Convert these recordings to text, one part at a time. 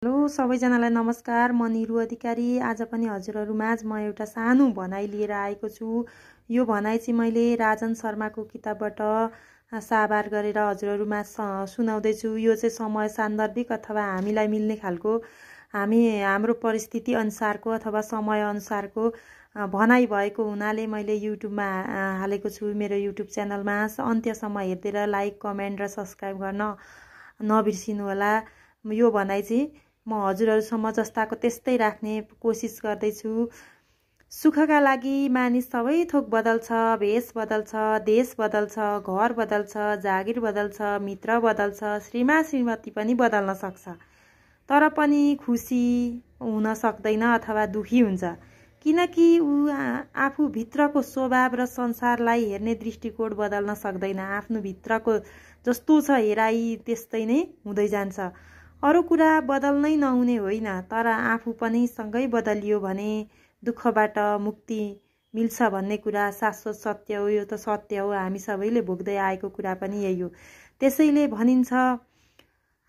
Hello सबैजनालाई नमस्कार। म निरु अधिकारी। आज पनि हजुरहरुमाझ म एउटा सानो भनाइ लिएर आएको छु। यो भनाइ चाहिँ मैले राजन शर्माको किताबबाट साभार गरेर हजुरहरुमाझ सुनाउँदै छु। यो चाहिँ समय सान्दर्भिक अथवा हामीलाई मिल्ने खालको हाम्रो परिस्थिति अनुसारको अथवा समय अनुसारको भनाइ भएको हुनाले मैले युट्युबमा हालेको छु। मेरो युट्युब च्यानलमा अन्त्यसम्म हेर्दै लाइक, कमेन्ट र सब्स्क्राइब गर्न नबिर्सिनु होला। यो भनाइ चाहिँ म हजुरहरुसम्म जस्ताको त्यस्तै राख्ने कोसिस गर्दैछु। सुखका लागि मानिस सबै थोक बदल्छ, भेष बदल्छ, देश बदल्छ, घर बदल्छ, जागिर बदल्छ, मित्र बदल्छ, श्रीमान श्रीमती पनि बदल्न सक्छ। तर पनि खुसी हुन सक्दैन अथवा दुखी हुन्छ, किनकि ऊ आफू भित्रको स्वभाव र संसारलाई हेर्ने दृष्टिकोण बदल्न सक्दैन। आफ्नो भित्रको जस्तो छ हेराइ त्यस्तै नै हुँदै जान्छ। अरू कुरा बदल्नै नहुने होइन, तर आफू पनि सँगै बदलियो भने दुःखबाट मुक्ति मिल्छ भन्ने कुरा शाश्वत सत्य हो। यो त सत्य हो, हामी सबैले भोग्दै आएको कुरा पनि यही हो। त्यसैले भनिन्छ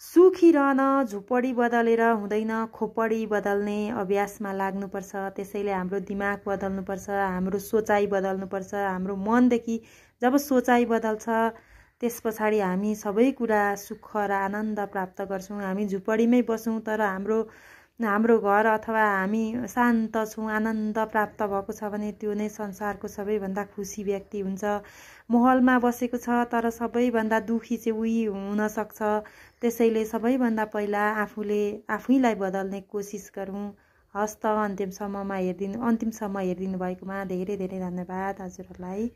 सुखी रहन झोपडी बदलेर हुँदैन, खोपडी बदल्ने अभ्यासमा लाग्नुपर्छ। त्यसैले हाम्रो दिमाग बदल्नुपर्छ, हाम्रो सोचाइ बदल्नुपर्छ। हाम्रो मनदेखि जब सोचाइ बदल्छ त्यस पछाडि हामी सबै कुरा सुख र आनन्द प्राप्त गर्छौँ। हामी झुपडीमै बसौँ तर हाम्रो घर अथवा हामी शान्त छौँ, आनन्द प्राप्त भएको छ भने त्यो नै संसारको सबैभन्दा खुसी व्यक्ति हुन्छ। महलमा बसेको छ तर सबैभन्दा दुखी चाहिँ उही हुन सक्छ। त्यसैले सबैभन्दा पहिला आफैलाई बदल्ने कोसिस गरौँ। हस्त अन्तिमसम्म हेरिदिनु भएकोमा धेरै धेरै धन्यवाद हजुरहरूलाई।